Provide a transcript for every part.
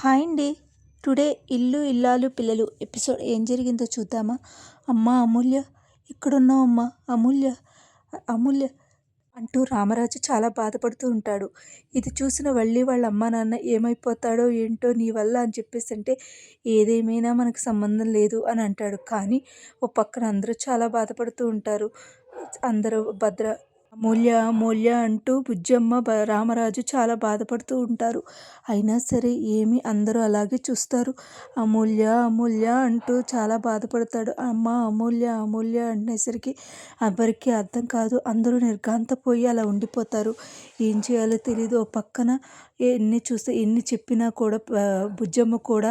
Hi అండి. Today ఇల్లు ఇల్లాలు పిల్లలు ఎపిసోడ్ ఏం జరిగిందో చూద్దామా? అమ్మా అమూల్య, ఇక్కడున్నావు అమ్మా అమూల్య, అమూల్య అంటూ రామరాజు చాలా బాధపడుతూ ఉంటాడు. ఇది చూసిన వల్లి వాళ్ళ అమ్మా నాన్న ఏమైపోతాడో ఏంటో నీ వల్ల అని చెప్పేసి అంటే, ఏదేమైనా మనకు సంబంధం లేదు అని అంటాడు. కానీ ఓ పక్కన అందరూ చాలా బాధపడుతూ ఉంటారు. అందరూ అమూల్య అమూల్య అంటూ బుజ్జమ్మ రామరాజు చాలా బాధపడుతూ ఉంటారు. అయినా సరే ఏమి అందరూ అలాగే చూస్తారు. అమూల్య అమూల్య అంటూ చాలా బాధపడతాడు. అమ్మ అమూల్య అమూల్య అనేసరికి ఎవరికి అర్థం కాదు. అందరూ నిర్ఘాంతపోయి అలా ఉండిపోతారు. ఏం చేయాలో తెలీదు. ఓ పక్కన ఎన్ని చెప్పినా కూడా బుజ్జమ్మ కూడా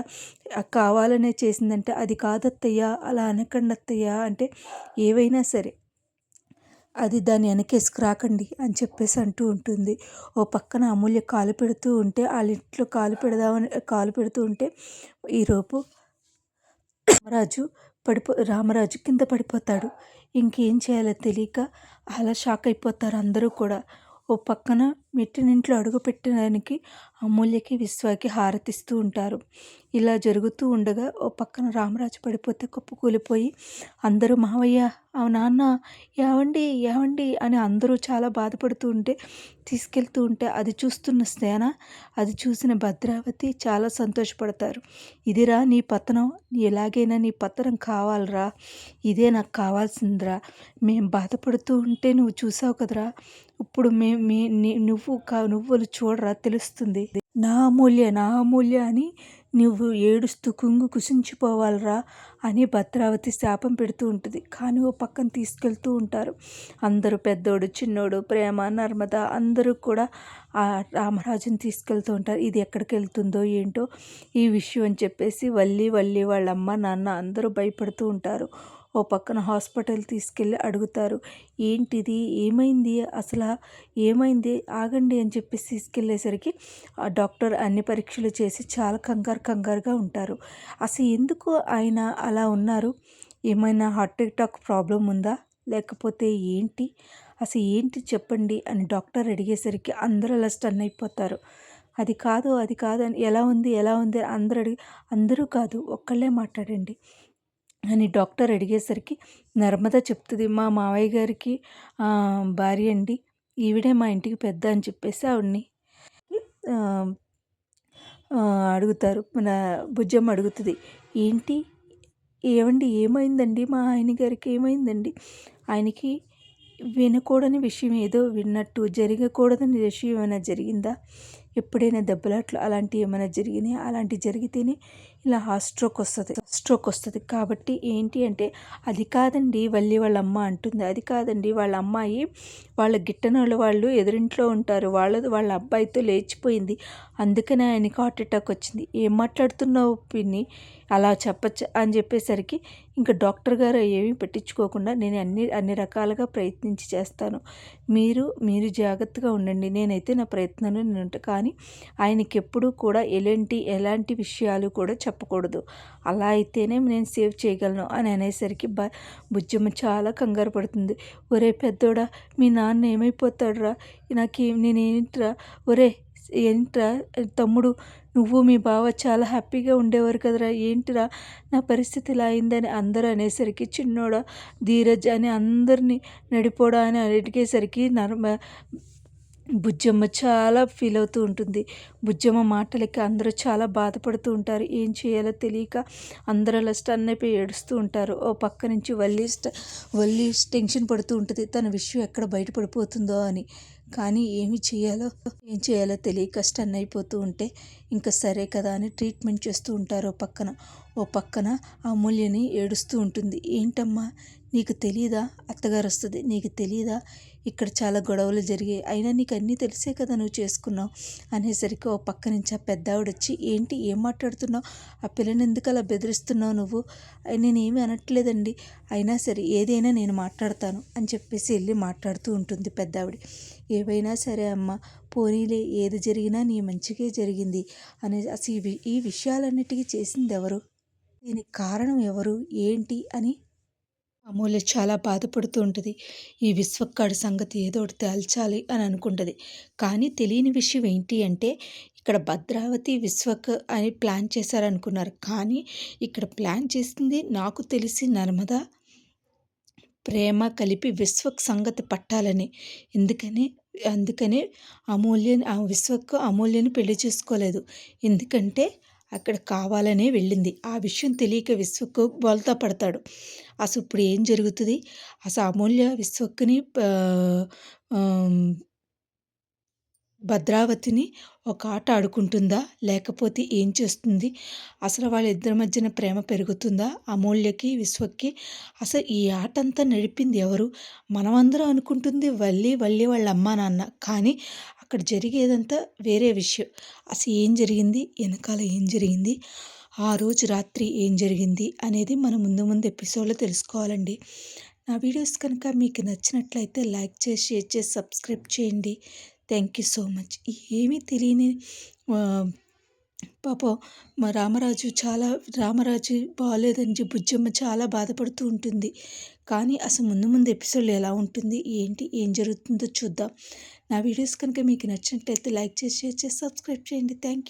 కావాలనే చేసిందంటే, అది కాదత్తయ్య, అలా అనకండి అత్తయ్య అంటే, ఏవైనా సరే అది దాన్ని వెనకేసుకురాకండి అని చెప్పేసి అంటూ ఉంటుంది. ఓ పక్కన అమూల్య కాలు పెడుతూ ఉంటే, వాళ్ళ ఇంట్లో కాలు పెడుతూ ఉంటే ఈరోపు రామరాజు కింద పడిపోతాడు. ఇంకేం చేయాలో తెలియక అలా షాక్ అయిపోతారు అందరూ కూడా. ఓ పక్కన మెట్టినింట్లో అడుగు పెట్టడానికి అమూల్యకి విశ్వాకి హారతిస్తూ ఉంటారు. ఇలా జరుగుతూ ఉండగా ఓ పక్కన రామరాజు పడిపోతే కుప్పకూలిపోయి అందరూ మావయ్య, నాన్న, ఏవండి ఏవండి అని అందరూ చాలా బాధపడుతూ ఉంటే తీసుకెళ్తూ ఉంటే అది చూస్తున్న స్నేహ, అది చూసిన భద్రావతి చాలా సంతోషపడతారు. ఇదిరా నీ పతనం, ఎలాగైనా నీ పతనం కావాలరా, ఇదే నాకు కావాల్సిందిరా, మేము బాధపడుతూ ఉంటే నువ్వు చూసావు కదరా, ఇప్పుడు నువ్వులు చూడరా తెలుస్తుంది, నా అమూల్య అని నువ్వు ఏడుస్తూ కుసించిపోవాలరా అని భద్రావతి శాపం పెడుతూ ఉంటుంది. కానీ ఓ పక్కన తీసుకెళ్తూ ఉంటారు అందరూ, పెద్దోడు చిన్నోడు ప్రేమ నర్మద అందరూ కూడా ఆ రామరాజుని తీసుకెళ్తూ ఉంటారు. ఇది ఎక్కడికి వెళ్తుందో ఏంటో ఈ విషయం అని చెప్పేసి వల్లి వాళ్ళ అమ్మ నాన్న అందరూ భయపడుతూ ఉంటారు. ఓ పక్కన హాస్పిటల్ తీసుకెళ్ళి అడుగుతారు, ఏంటిది, ఏమైంది, అసలు ఏమైంది, ఆగండి అని చెప్పేసి తీసుకెళ్ళేసరికి ఆ డాక్టర్ అన్ని పరీక్షలు చేసి చాలా కంగారుగా ఉంటారు. అసలు ఎందుకు ఆయన అలా ఉన్నారు, ఏమైనా హార్ట్ అటాక్ ప్రాబ్లం ఉందా, లేకపోతే ఏంటి, అసలు ఏంటి చెప్పండి అని డాక్టర్ అడిగేసరికి అందరూ అలా స్టన్ అయిపోతారు. అది కాదు అని ఎలా ఉంది అందరూ కాదు, ఒక్కళ్ళే మాట్లాడండి అని డాక్టర్ అడిగేసరికి నర్మద చెప్తుంది, మా మావయ్య గారికి భార్య అండి, ఈవిడే మా ఇంటికి పెద్ద అని చెప్పేసి ఆవిడ్ని అడుగుతారు. మన బుజ్జమ్మ అడుగుతుంది, ఏంటి, ఏమండి ఏమైందండి, మా ఆయన గారికి ఏమైందండి, ఆయనకి వినకూడని విషయం ఏదో విన్నట్టు, జరగకూడదని విషయం ఏమైనా జరిగిందా, ఎప్పుడైనా దెబ్బలాట్లు అలాంటివి ఏమైనా జరిగినాయి, అలాంటివి జరిగితేనే ఇలా స్ట్రోక్ వస్తుంది కాబట్టి ఏంటి అంటే, అది కాదండి వల్లి వాళ్ళ అమ్మ అంటుంది, అది కాదండి వాళ్ళ అమ్మాయి వాళ్ళ గిట్టనోళ్ళ వాళ్ళు ఎదురింట్లో ఉంటారు, వాళ్ళ అబ్బాయితో లేచిపోయింది, అందుకనే ఆయనకి హార్ట్ అటాక్ వచ్చింది, ఏం మాట్లాడుతున్నావు పిన్ని, అలా చెప్పచ్చు అని చెప్పేసరికి ఇంకా డాక్టర్ గారు ఏమీ పెట్టించుకోకుండా, నేను అన్ని రకాలుగా ప్రయత్నించి చేస్తాను, మీరు జాగ్రత్తగా ఉండండి, నేనైతే నా ప్రయత్నంలో నేను ఉంటాను, కానీ ఆయనకి ఎప్పుడూ కూడా ఎలాంటి విషయాలు కూడా చెప్పకూడదు, అలా అయితేనే నేను సేవ్ చేయగలను అని అనేసరికి బుజ్జమ్మ చాలా కంగారు పడుతుంది. ఒరే పెద్దోడా, మీ నాన్న ఏమైపోతాడురా, నేనేంట్రా, ఒరే ఏంట్రా తమ్ముడు, నువ్వు మీ బావ చాలా హ్యాపీగా ఉండేవారు కదరా, ఏంటిరా నా పరిస్థితి ఇలా అయిందని అందరూ అనేసరికి, చిన్నోడా ధీరజ్ అని అందరినీ నడిపోడా అని అడిగేసరికి బుజ్జమ్మ చాలా ఫీల్ అవుతూ ఉంటుంది. బుజ్జమ్మ మాటలకి అందరూ చాలా బాధపడుతూ ఉంటారు. ఏం చేయాలో తెలియక అందరూ అలా స్టన్ అయిపోయి ఏడుస్తూ ఉంటారు. ఓ పక్క నుంచి వల్లి టెన్షన్ పడుతూ ఉంటుంది, తన విషయం ఎక్కడ బయటపడిపోతుందో అని. కానీ ఏం చేయాలో తెలియక స్టన్ అయిపోతూ ఉంటే ఇంకా సరే కదా అని ట్రీట్మెంట్ చేస్తూ ఉంటారు. ఓ పక్కన అమూల్యని ఏడుస్తూ ఉంటుంది. ఏంటమ్మా నీకు తెలీదా, అత్తగారు వస్తుంది, నీకు తెలీదా, ఇక్కడ చాలా గొడవలు జరిగాయి, అయినా నీకు అన్నీ తెలిసే కదా నువ్వు చేసుకున్నావు అనేసరికి ఓ పక్క నుంచి ఆ పెద్దావిడ వచ్చి, ఏంటి ఏం మాట్లాడుతున్నావు, ఆ పిల్లని ఎందుకు అలా బెదిరిస్తున్నావు నువ్వు, నేనేమి అనట్లేదండి, అయినా సరే ఏదైనా నేను మాట్లాడతాను అని చెప్పేసి వెళ్ళి మాట్లాడుతూ ఉంటుంది పెద్దావిడ. ఏవైనా సరే అమ్మ, పోనీలే, ఏది జరిగినా నీ మంచిగా జరిగింది అనే అసలు ఈ విషయాలన్నిటికీ చేసింది ఎవరు, దీనికి కారణం ఎవరు, ఏంటి అని అమూల్య చాలా బాధపడుతూ ఉంటుంది. ఈ విశ్వక్కాడి సంగతి ఏదో ఒకటి తేల్చాలి అని అనుకుంటది. కానీ తెలియని విషయం ఏంటి అంటే ఇక్కడ భద్రావతి, విశ్వక్ అని ప్లాన్ చేశారనుకున్నారు. కానీ ఇక్కడ ప్లాన్ చేసింది నాకు తెలిసి నర్మద, ప్రేమ కలిపి విశ్వక్ సంగతి పట్టాలని. ఎందుకని అందుకనే విశ్వక్ అమూల్యని పెళ్లి చేసుకోలేదు. ఎందుకంటే అక్కడ కావాలనే వెళ్ళింది. ఆ విషయం తెలియక విశ్వక్ బోల్తా పడతాడు. అసలు ఇప్పుడు ఏం జరుగుతుంది? అసలు అమూల్య విశ్వక్‌ని ఆహ్, భద్రావతిని ఒక ఆట ఆడుకుంటుందా? లేకపోతే ఏం చేస్తుంది? అసలు వాళ్ళిద్దరి మధ్యన ప్రేమ పెరుగుతుందా? అమూల్యకి, విశ్వక్‌కి. అసలు ఈ ఆటంతా నడిపింది ఎవరు? మనమందరం అనుకుంటుంది వల్లి వాళ్ళ అమ్మా, నాన్న. కానీ అక్కడ జరిగేదంతా వేరే విషయం. అసలు ఏం జరిగింది? ఎనకాల ఏం జరిగింది? ఆ రోజు రాత్రి ఏం జరిగింది? అనేది మనం ముందు ఎపిసోడ్‌లో తెలుసుకోవాలండి. నా వీడియోస్ కనుక మీకు నచ్చినట్లయితే లైక్ చేసి, షేర్ చేసి, సబ్స్క్రైబ్ చేయండి. Thank you so much. ఏమీ తెలియని పాపం మా రామరాజు బాగోలేదని చెప్పి బుజ్జమ్మ చాలా బాధపడుతూ ఉంటుంది. కానీ అసలు ముందు ఎపిసోడ్‌లో ఎలా ఉంటుంది? ఏంటి? ఏం జరుగుతుందో చూద్దాం. నా వీడియోస్ కనుక మీకు నచ్చినట్లయితే లైక్ చేసి, షేర్ చేసి, సబ్స్క్రైబ్ చేయండి. Thank you.